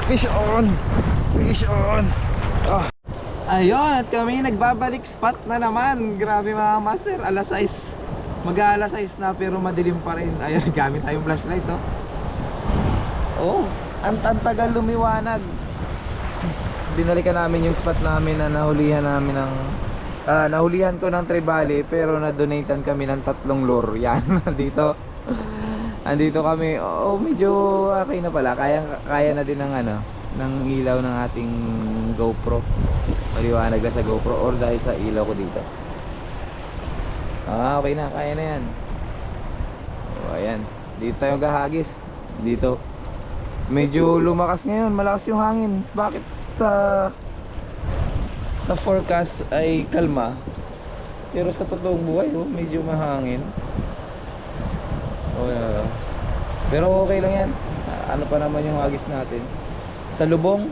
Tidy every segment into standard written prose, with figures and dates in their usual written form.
Fish on! Fish on! Ah. Ayun, at kami nagbabalik spot na naman. Grabe mga master, alas 6. Mag-aalas 6 na pero madilim pa rin. Ayun, gamit tayong flashlight, oh. Oh, ang tagal lumiwanag. Binalikan namin yung spot namin na nahulihan namin ng nahulihan ko ng tribali, pero na-donatean kami ng 3 lure. Yan, dito. Andito kami. Oh, medyo okay na pala. Kaya na din ng ng ilaw ng ating GoPro. Maliwanag na sa GoPro or dahil sa ilaw ko dito. Okay na, kaya na yan. Oh, ayan. Dito tayo gahagis. Dito. Medyo lumakas ngayon, malakas yung hangin. Bakit sa forecast ay kalma, pero sa totoong buhay medyo mahangin. Pero okay lang yan. Ano pa naman yung hagis natin sa lubong.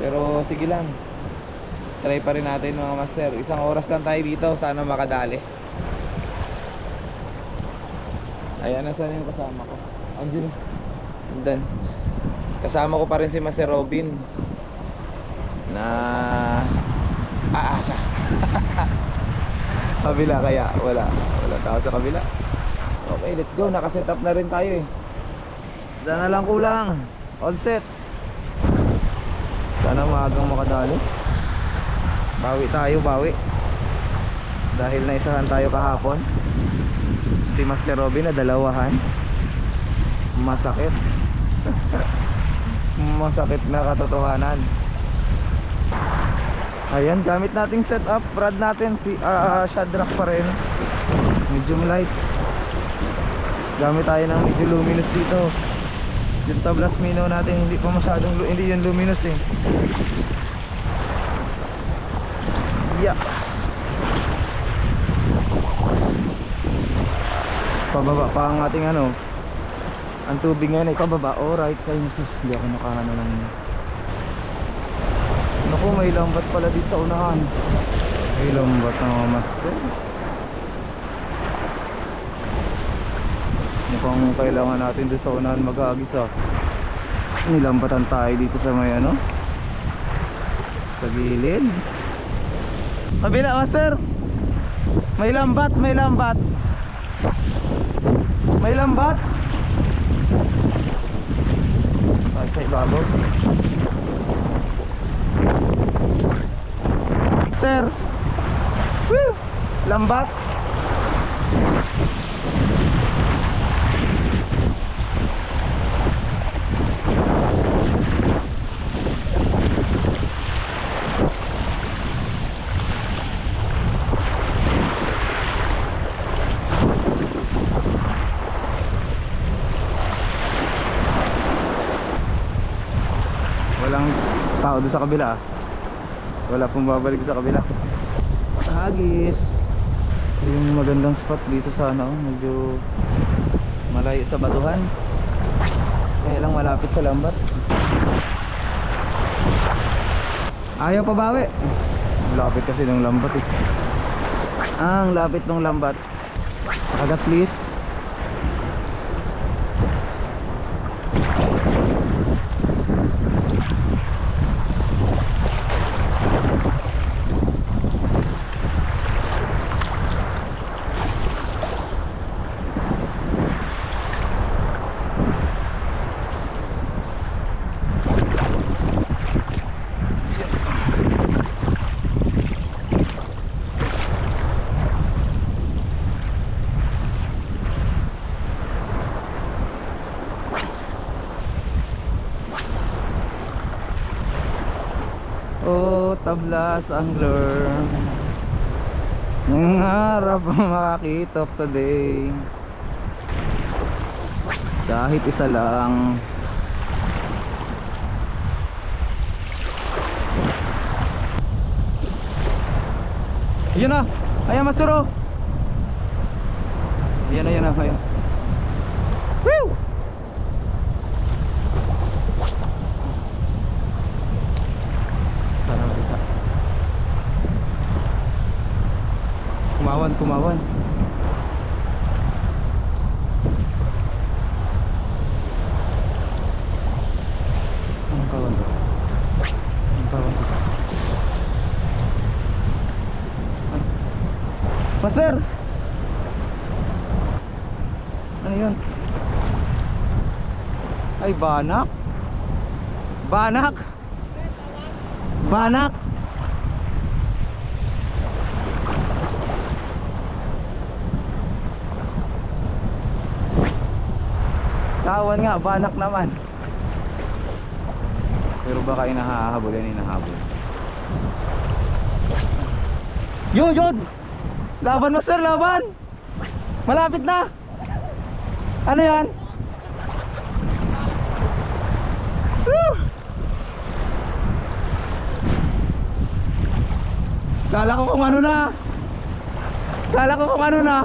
Pero sige lang, try pa rin natin mga master. Isang oras lang tayo dito, sana makadali. Ayan, nasaan yung kasama ko? Andiyan. Dan. Kasama ko pa rin si Master Robin na aasa. Kabila kaya? Wala tao sa kabila. Okay, let's go. Nakaset up na rin tayo eh. Sana lang kulang. All set. Sana maagang makadali. Bawi tayo, bawi. Dahil naisahan tayo kahapon. Si Master Robin na dalawahan. Masakit. Masakit na katotohanan. Ayan, gamit nating setup. Rod natin Shadrack pa rin. Medium light. Gamit tayo ng medyo luminous dito. Yung tablas minnow natin hindi pa masyadong hindi yun luminous eh. Yeah. Pababa pa ang ating ang tubig ngayon ay pababa. Alright, kayo sus, hindi ako nakahano ng naku, may lambat pala dito sa unahan. May lambat na mga master. Mukhang kailangan natin doon sa unahan mag-agis nilambatan tayo dito sa may sa gilid. Kabila master. May lambat, may lambat. May lambat. Ay, sa ibabaw. Master. Woo! Lambat. Walang tao doon sa kabila. Wala pong babalik sa kabila. Hagis. Yung magandang spot dito sa medyo malayo sa batuhan. Kaya lang malapit sa lambat. Ayaw pa bawi. Lapit kasi ng lambat eh. Ang lapit ng lambat. Agat please. Tablas angler, nangarap makakita today, kahit isa lang. Ayun na, ayan master oh. Ayan, ayan, ayan. Woo! Kumawan. Ang kawan. Master! Ano yun? Ay, banak. Banak. Banak. Tawan nga, banak naman. Pero baka inahahabol yan, inahabol. Yun! Laban mo sir, laban! Malapit na! Ano yan? Woo! Kala ko kung ano na. Kala ko kung ano na.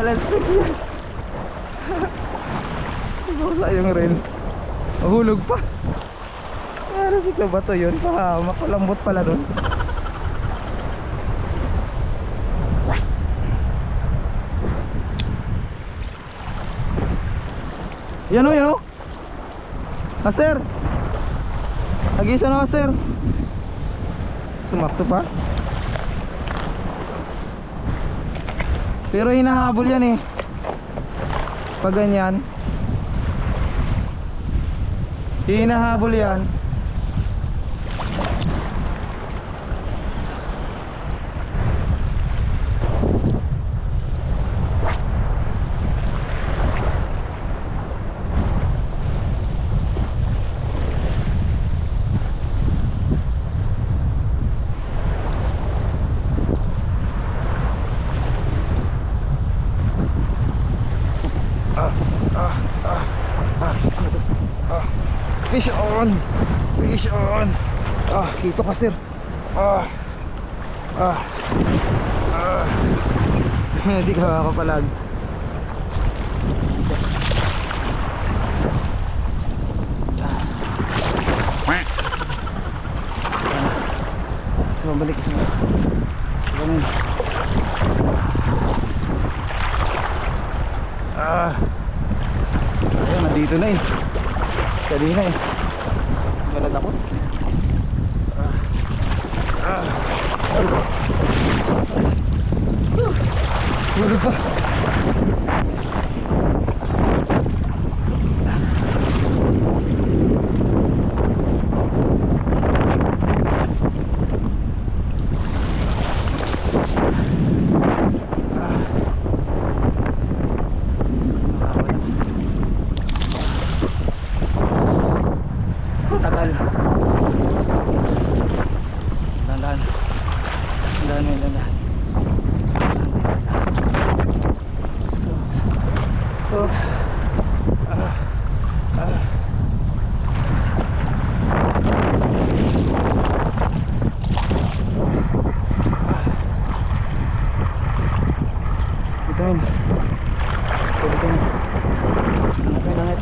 Let's go. Sayang rin. Mahulog pa. Ano siklo ba to yun? Makulambot pala dun. Yan o. Master. Nag-isa na master. Sumakto pa. Pero hinahabol yan eh. Pag ganyan, hinahabol yan. Fish on! Fish on! Kito ka sir. Hindi ka makapalag. Balik sa ganun. Ayun, nandito na eh. Kanina eh. Hindi na takot. Tulog pa. Tagal. Dandan. Dandan. Oops. Bitawan. Bitawan. Langit.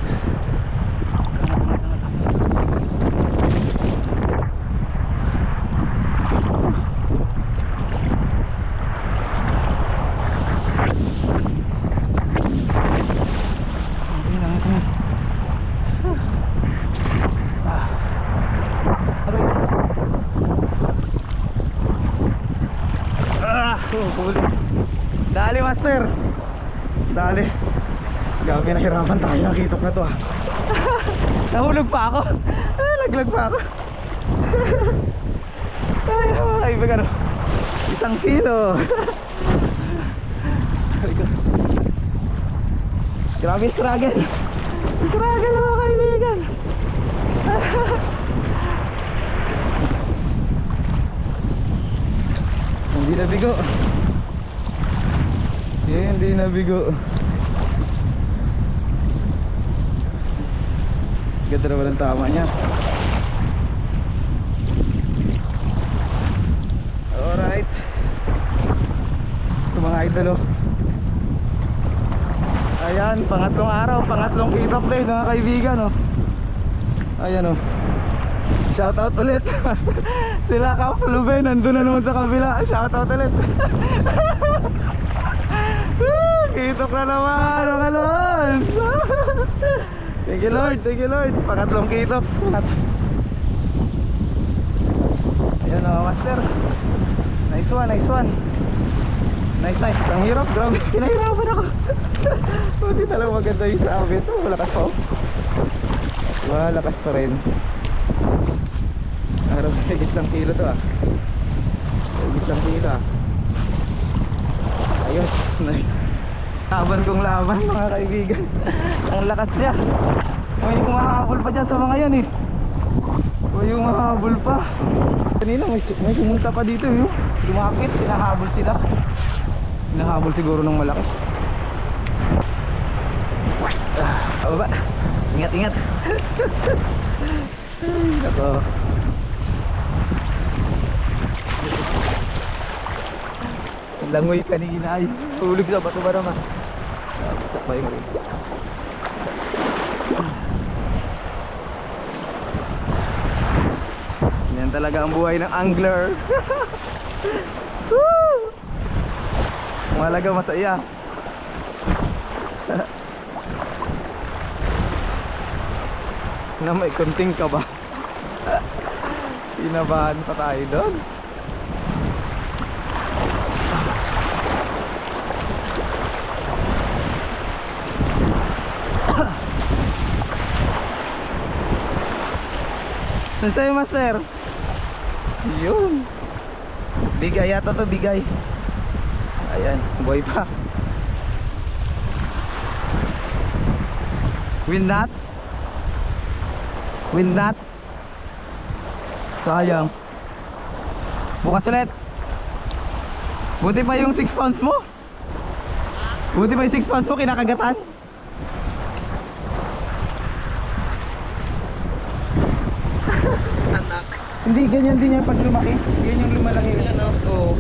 Dali master. Dali. Gabi nahirapan tayo. Nakitok na to ah. Nahulog pa ako. Laglag pa ako. Ay mga kaibigan, 1 kilo. Grabe struggle. Struggle mga kaibigan. Hindi na bigo. Hindi na bigo. Ganda naman ang tama niya. Alright. Ito mga idol oh. Ayan, pangatlong araw, pangatlong kitop day mga kaibigan oh. Ayan oh. Shoutout ulit. Sila Kapluben, nandun na naman sa kabila. Shoutout ulit. Kitok na naman, mga lods. Thank you Lord, thank you Lord. Pangatlong kitok. Ayan o, master. Nice one, nice one. Nice, nice. Ang hirap, grabe. Pinahirapan ako. Hindi talaga maganda yung sabi ito. Malakas pa. Malakas pa rin. Araw, higit lang kilo to ah. Higit lang kilo ah. Ayos, nice. Laban kong laban mga kaibigan. Ang lakas niya. May kumahabol pa dyan sa mga yan eh. May kumahabol pa. Kanina may sumunta pa dito yun. Lumakit, hinahabol sila. Hinahabol siguro ng malaki. Baba. Ingat, ingat. Ay, nako. Langoy kanina ay tulog sa bato ba naman. Sakbay mo rin. Yan talaga ang buhay ng angler. Malaga masaya. Na may kunting ka ba? Pinabahan pa tayo doon. Sa'yo master. Yun. Bigay yata to, bigay. Ayan, boy pa. Win that. Win that. Sayang. Bukas ulit. Buti pa yung 6 pounds mo. Buti pa yung 6 pounds mo kinakagatan. Hindi, ganyan din yan pag lumaki. Yan yung lumalaki. Oo.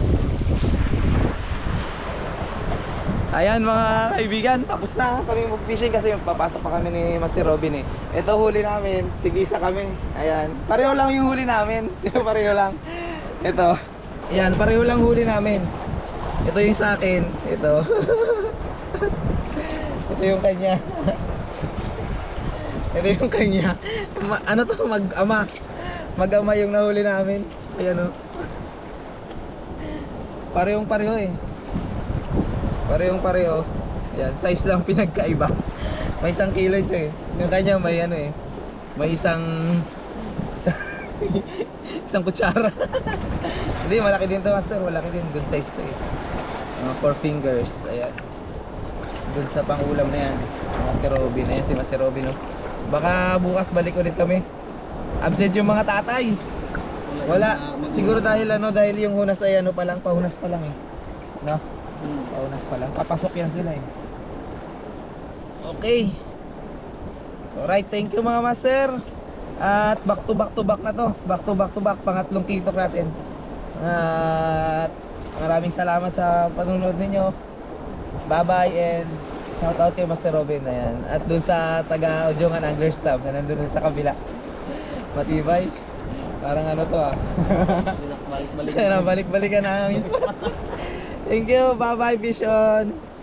Ayan mga kaibigan, tapos na kami mag-fishing kasi papasok pa kami ni Master Robin eh. Ito huli namin, tig-isa kami. Ayan, pareho lang yung huli namin. Pareho lang. Ito. Ayan, pareho lang huli namin. Ito yung sa akin. Ito. Ito yung kanya. Ito yung kanya. Ano to? Mag-ama. Mag-ama yung nahuli namin. Ayan o. Parehong pareho eh. Parehong pareho. Ayan, size lang pinagkaiba. May 1 kilo ito eh. Yung kanya may ano eh. May isang kutsara. Hindi, malaki din to master. Malaki din. Good size to eh. 4 fingers. Ayan. Good sa pangulam na yan. Master Robin. Ayan si Master Robin oh. Baka bukas balik ulit kami. Absent yung mga tatay. Wala. Siguro dahil ano, dahil yung hunas ay ano pa lang, pahunas pa lang eh. No? Paunas pa lang. Papasok yan sila eh. Okay. Alright, thank you mga master. At back to back na to. Back to back. Pangatlong kitok natin. At maraming salamat sa panonood ninyo. Bye bye and shout out kay Master Robin. Ayan. At dun sa taga Ojungan Anglers Club na nandun sa kabila. Matibay. Parang ano to ah. Balik-balikan na namin. Thank you. Bye bye Vision.